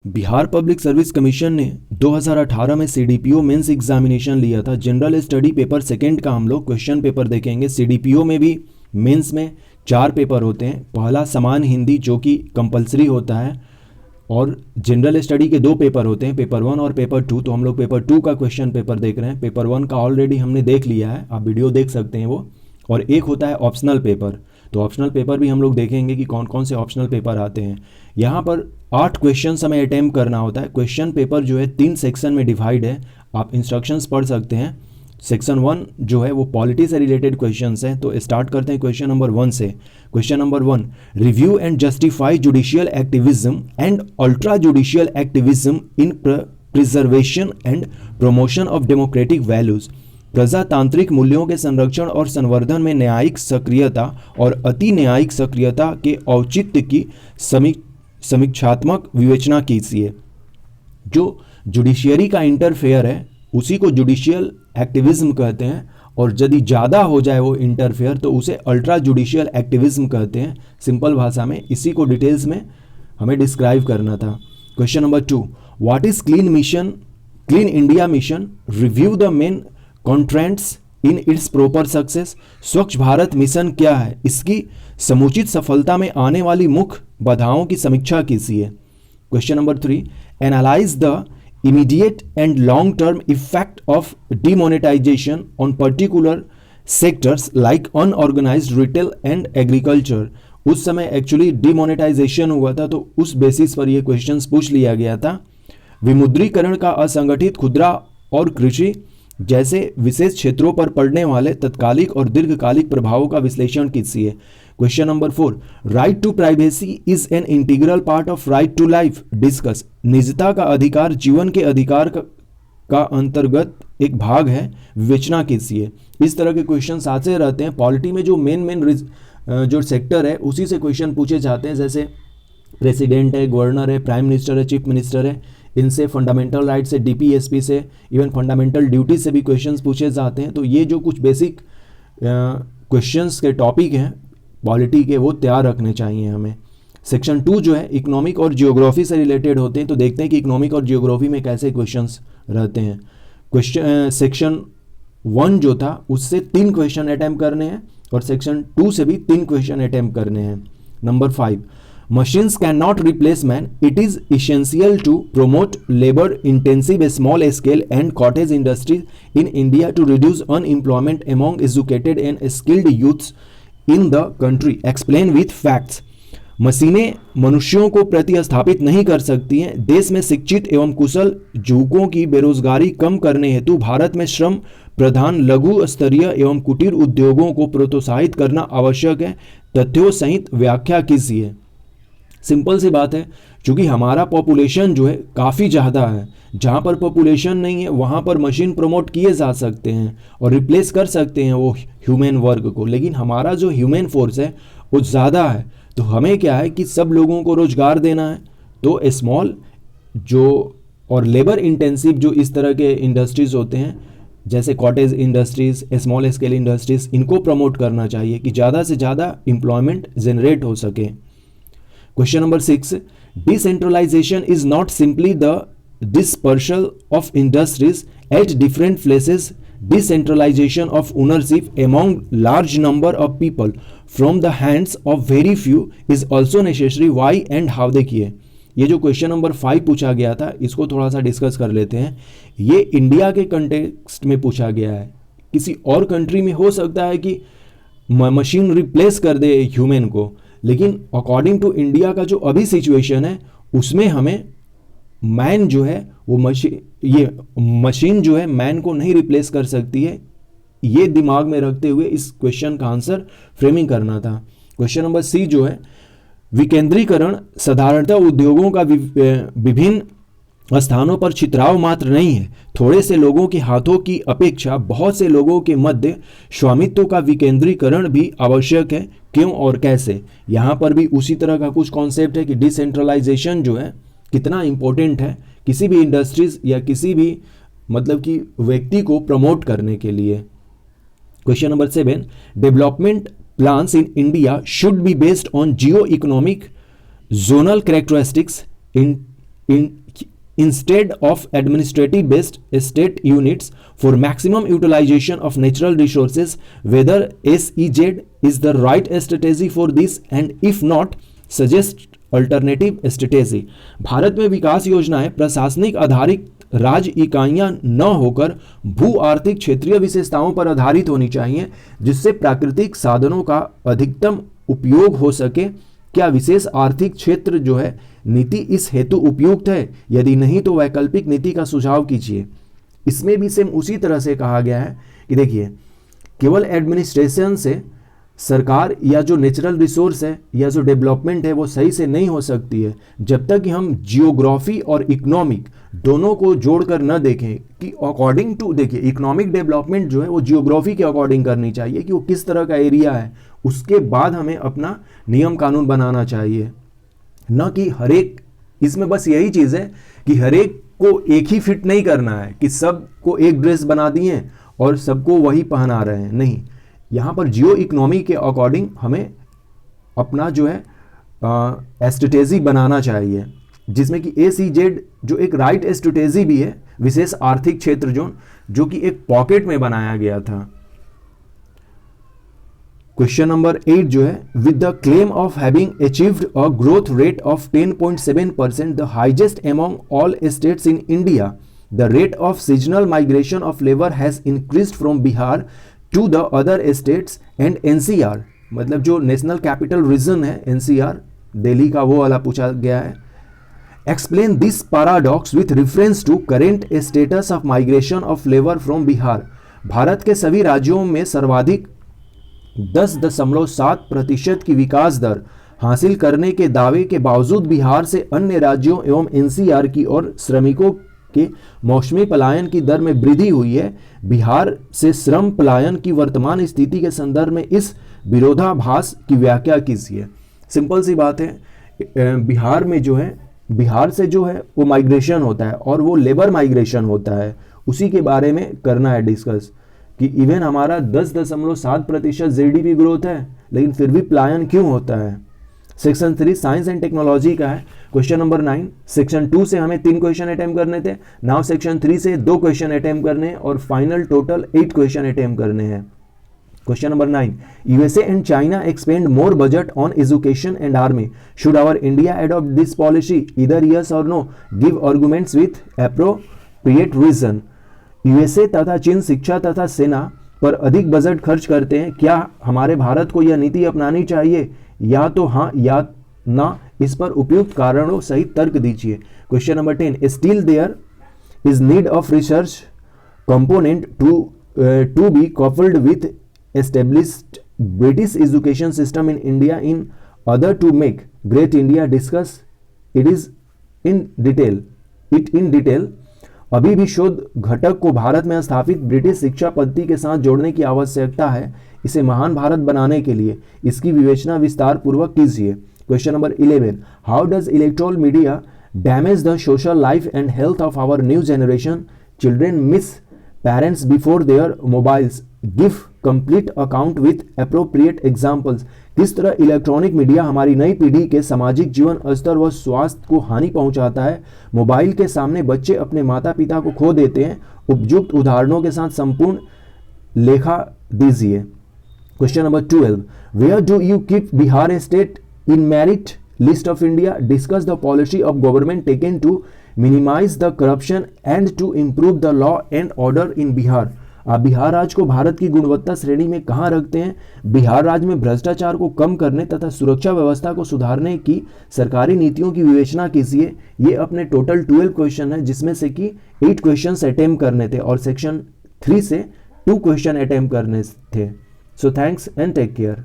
Bihar public service commission ने 2018 में CDPO mains examination लिया था। जनरल स्टडी पेपर सेकंड का हम लोग क्वेश्चन पेपर देखेंगे। सीडीपीओ में भी मेंस में 4 पेपर होते हैं। पहला समान हिंदी जो कि कंपलसरी होता है, और जनरल स्टडी के 2 पेपर होते हैं, पेपर 1 और पेपर 2। तो हम लोग पेपर 2 का क्वेश्चन पेपर देख रहे हैं। पेपर 1 का ऑलरेडी हमने देख लिया है, आप वीडियो देख सकते हैं वो। और एक होता है ऑप्शनल पेपर। तो ऑप्शनल पेपर भी हम लोग देखेंगे कि कौन कौन से ऑप्शनल पेपर आते हैं। यहाँ पर 8 क्वेश्चन हमें अटेम्प्ट करना होता है। क्वेश्चन पेपर जो है 3 सेक्शन में डिवाइड है, आप इंस्ट्रक्शंस पढ़ सकते हैं। सेक्शन 1 जो है वो पॉलिटी से रिलेटेड क्वेश्चंस हैं। तो स्टार्ट करते हैं क्वेश्चन नंबर 1 से। Question number 1, review and justify judicial activism and ultra judicial activism in preservation and promotion of democratic values. प्रजातांत्रिक मूल्यों के संरक्षण और संवर्धन में न्यायिक सक्रियता और अति न्यायिक सक्रियता के औचित्य की समीक्षात्मक विवेचना कीजिए। जो जुडिशियरी का इंटरफेयर है उसी को जुडिशियल एक्टिविज्म कहते हैं, और यदि ज़्यादा हो जाए वो इंटरफेयर तो उसे अल्ट्रा जुडिशियल एक्टिविज्म कहते हैं। सिंपल भाषा में इसी को डिटेल्स में हमें डिस्क्राइब करना था। Question number 2, what is clean India mission, review the main constraints in its proper success. Swachh Bharat mission क्या है, इसकी समुचित सफलता में आने वाली मुख्य बाधाओं की समीक्षा कीजिए। Question number 3, analyse the immediate and long term effect of demonetization on particular sectors like unorganized retail and agriculture। उस समय एक्चुअली डिमोनेटाइजेशन हुआ था, तो उस बेसिस पर ये क्वेश्चंस पूछ लिया गया था। विमुद्रीकरण का असंगठित खुदरा और कृषि जैसे विशेष क्षेत्रों पर पड़ने वाले तत्कालिक और दीर्घकालिक प्रभावों का विश्लेषण कीजिए। Question number 4, right to privacy is an integral part of right to life, discuss. निजता का अधिकार जीवन के अधिकार का अंतर्गत एक भाग है, विवेचना कीजिए। इस तरह के क्वेश्चन आते रहते हैं। पॉलिटी में जो मेन जो सेक्टर है उसी से क्वेश्चन पूछे जाते हैं, जैसे प्रेसिडेंट है, गवर्नर है, प्राइम मिनिस्टर है, चीफ मिनिस्टर है। इनसे फंडामेंटल राइट से, डीपीएसपी से, इवन फंडामेंटल ड्यूटी से भी क्वेश्चंस पूछे जाते हैं। तो ये जो कुछ बेसिक क्वेश्चंस के टॉपिक हैं पॉलिटी के, वो तैयार रखने चाहिए हमें। सेक्शन 2 जो है इकोनॉमिक और जियोग्राफी से रिलेटेड होते हैं। तो देखते हैं कि इकोनॉमिक और जियोग्राफी में कैसे क्वेश्चंस रहते हैं। सेक्शन 1 जो था उससे 3 क्वेश्चन अटैम्प्ट करने हैं, और सेक्शन 2 से भी 3 क्वेश्चन अटैम्प्ट करने हैं। Number 5, machines cannot replace man. It is essential to promote labor-intensive small-scale and cottage industries in India to reduce unemployment among educated and skilled youths in the country. Explain with facts. मशीनें मनुष्यों को प्रतिस्थापित नहीं कर सकती हैं। देश में शिक्षित एवं कुशल युवकों की बेरोजगारी कम करने हेतु भारत में श्रम प्रधान लघु स्तरीय एवं कुटीर उद्योगों को प्रोत्साहित करना आवश्यक है। तथ्यों सहित व्याख्या कीजिए। सिंपल सी बात है, क्योंकि हमारा पॉपुलेशन जो है काफ़ी ज़्यादा है। जहाँ पर पॉपुलेशन नहीं है वहाँ पर मशीन प्रमोट किए जा सकते हैं और रिप्लेस कर सकते हैं वो ह्यूमन वर्क को, लेकिन हमारा जो ह्यूमन फोर्स है वो ज़्यादा है। तो हमें क्या है कि सब लोगों को रोज़गार देना है। तो स्मॉल जो और लेबर इंटेंसिव जो इस तरह के इंडस्ट्रीज़ होते हैं, जैसे cottage industries, small scale industries, इनको प्रमोट करना चाहिए कि ज़्यादा से ज़्यादा एम्प्लॉयमेंट जनरेट हो सके। Question number 6, decentralization is not simply the dispersal of industries at different places. Decentralization of ownership among large number of people from the hands of very few is also necessary. Why and how? देखिए, ये जो question number 5 पूछा गया था इसको थोड़ा सा discuss कर लेते हैं। ये इंडिया के कंटेक्स्ट में पूछा गया है। किसी और कंट्री में हो सकता है कि मशीन रिप्लेस कर दे ह्यूमन को, लेकिन अकॉर्डिंग टू इंडिया का जो अभी सिचुएशन है उसमें हमें मैन जो है वो मशीन जो है मैन को नहीं रिप्लेस कर सकती है। ये दिमाग में रखते हुए इस क्वेश्चन का आंसर फ्रेमिंग करना था। क्वेश्चन नंबर सी जो है, विकेंद्रीकरण साधारणतः उद्योगों का विभिन्न स्थानों पर छितराव मात्र नहीं है। थोड़े से लोगों के हाथों की अपेक्षा बहुत से लोगों के मध्य स्वामित्व का विकेंद्रीकरण भी आवश्यक है। क्यों और कैसे? यहाँ पर भी उसी तरह का कुछ कॉन्सेप्ट है कि डिसेंट्रलाइजेशन जो है कितना इंपॉर्टेंट है किसी भी इंडस्ट्रीज या किसी भी मतलब कि व्यक्ति को प्रमोट करने के लिए। Question number 7, development plans in India should be based on Jio economic zonal characteristics instead of administrative based state units for maximum utilization of natural resources, whether SEZ is the right strategy for this, and if not, suggest alternative strategy. Bharat में विकास योजनाएं प्रशासनिक आधारित राज्य इकाइयां न होकर भू आर्थिक क्षेत्रीय विशेषताओं पर आधारित होनी चाहिए, जिससे प्राकृतिक साधनों का अधिकतम उपयोग हो सके। क्या विशेष आर्थिक क्षेत्र जो है नीति इस हेतु उपयुक्त है? यदि नहीं तो वैकल्पिक नीति का सुझाव कीजिए। इसमें भी सेम उसी तरह से कहा गया है कि देखिए, केवल एडमिनिस्ट्रेशन से सरकार या जो नेचुरल रिसोर्स है या जो डेवलपमेंट है वो सही से नहीं हो सकती है, जब तक कि हम जियोग्राफी और इकोनॉमिक दोनों को जोड़कर न देखें कि अकॉर्डिंग टू, देखिए इकोनॉमिक डेवलपमेंट जो है वो जियोग्राफी के अकॉर्डिंग करनी चाहिए कि वो किस तरह का एरिया है, उसके बाद हमें अपना नियम कानून बनाना चाहिए, न कि हर एक, इसमें बस यही चीज़ है कि हर एक को एक ही फिट नहीं करना है कि सबको एक ड्रेस बना दिए और सबको वही पहना रहे हैं, नहीं। यहाँ पर जियो इकोनॉमी के अकॉर्डिंग हमें अपना जो है स्ट्रेटेजी बनाना चाहिए, जिसमें कि ACZ जो एक राइट स्ट्रेटेजी भी है, विशेष आर्थिक क्षेत्र जोन, जो कि एक पॉकेट में बनाया गया था। क्वेश्चन नंबर 8 जो है, with the claim of having achieved a growth rate of 10.7%, the highest among all states in India, the rate of seasonal migration of labour has increased from Bihar to the other states and NCR, मतलब जो national capital region है NCR, Delhi का वो वाला पूछा गया है। Explain this paradox with reference to current status of migration of labour from Bihar. Bharat के सभी राज्यों में सर्वाधिक 10.7% की विकास दर हासिल करने के दावे के बावजूद बिहार से अन्य राज्यों एवं NCR की ओर श्रमिकों के मौसमी पलायन की दर में वृद्धि हुई है। बिहार से श्रम पलायन की वर्तमान स्थिति के संदर्भ में इस विरोधाभास की व्याख्या कीजिए। सिंपल सी बात है, बिहार में जो है, बिहार से जो है वो माइग्रेशन होता है और वो लेबर माइग्रेशन होता है, उसी के बारे में करना है डिस्कस कि इवन हमारा 10.7% GDP ग्रोथ है, लेकिन फिर भी पलायन क्यों होता है। सेक्शन 3 साइंस एंड टेक्नोलॉजी का है। क्वेश्चन नंबर 9, सेक्शन 2 से हमें 3 क्वेश्चन अटेम्प्ट करने थे, नाउ सेक्शन 3 से 2 क्वेश्चन अटेम्प्ट करने हैं और फाइनल टोटल 8 क्वेश्चन अटेम्प्ट करने हैं। Question number 9, USA and China expend more budget on education and army, should our India adopt this policy, इधर यस और no, give arguments with appropriate reason. USA तथा चीन शिक्षा तथा सेना पर अधिक बजट खर्च करते हैं, क्या हमारे भारत को यह नीति अपनानी चाहिए? या तो हाँ या ना, इस पर उपयुक्त कारणों सहित तर्क दीजिए। Question number 10, still there is need of research component to be coupled with established British education system in India in order to make great India, discuss it in detail. अभी भी शोध घटक को भारत में स्थापित ब्रिटिश शिक्षा पद्धति के साथ जोड़ने की आवश्यकता है, इसे महान भारत बनाने के लिए इसकी विवेचना विस्तार पूर्वक कीजिए। Question number 11, how does electronic media damage the social life and health of our new generation? Children miss parents before their mobiles, give complete account with appropriate examples. किस तरह इलेक्ट्रॉनिक मीडिया हमारी नई पीढ़ी के सामाजिक जीवन स्तर व स्वास्थ्य को हानि पहुंचाता है? मोबाइल के सामने बच्चे अपने माता पिता को खो देते हैं, उपयुक्त उदाहरणों के साथ संपूर्ण लेखा दीजिए। Question number 12, where do you keep Bihar state in merit list of India? Discuss the policy of government taken to minimise the corruption and to improve the law and order in Bihar. आप बिहार राज्य को भारत की गुणवत्ता श्रेणी में कहाँ रखते हैं? बिहार राज्य में भ्रष्टाचार को कम करने तथा सुरक्षा व्यवस्था को सुधारने की सरकारी नीतियों की विवेचना कीजिए। ये अपने टोटल 12 क्वेश्चन है, जिसमें से कि 8 क्वेश्चन अटेम्प्ट करने थे और सेक्शन 3 से 2 क्वेश्चन अटेम्प्ट करने थे। So thanks and take care.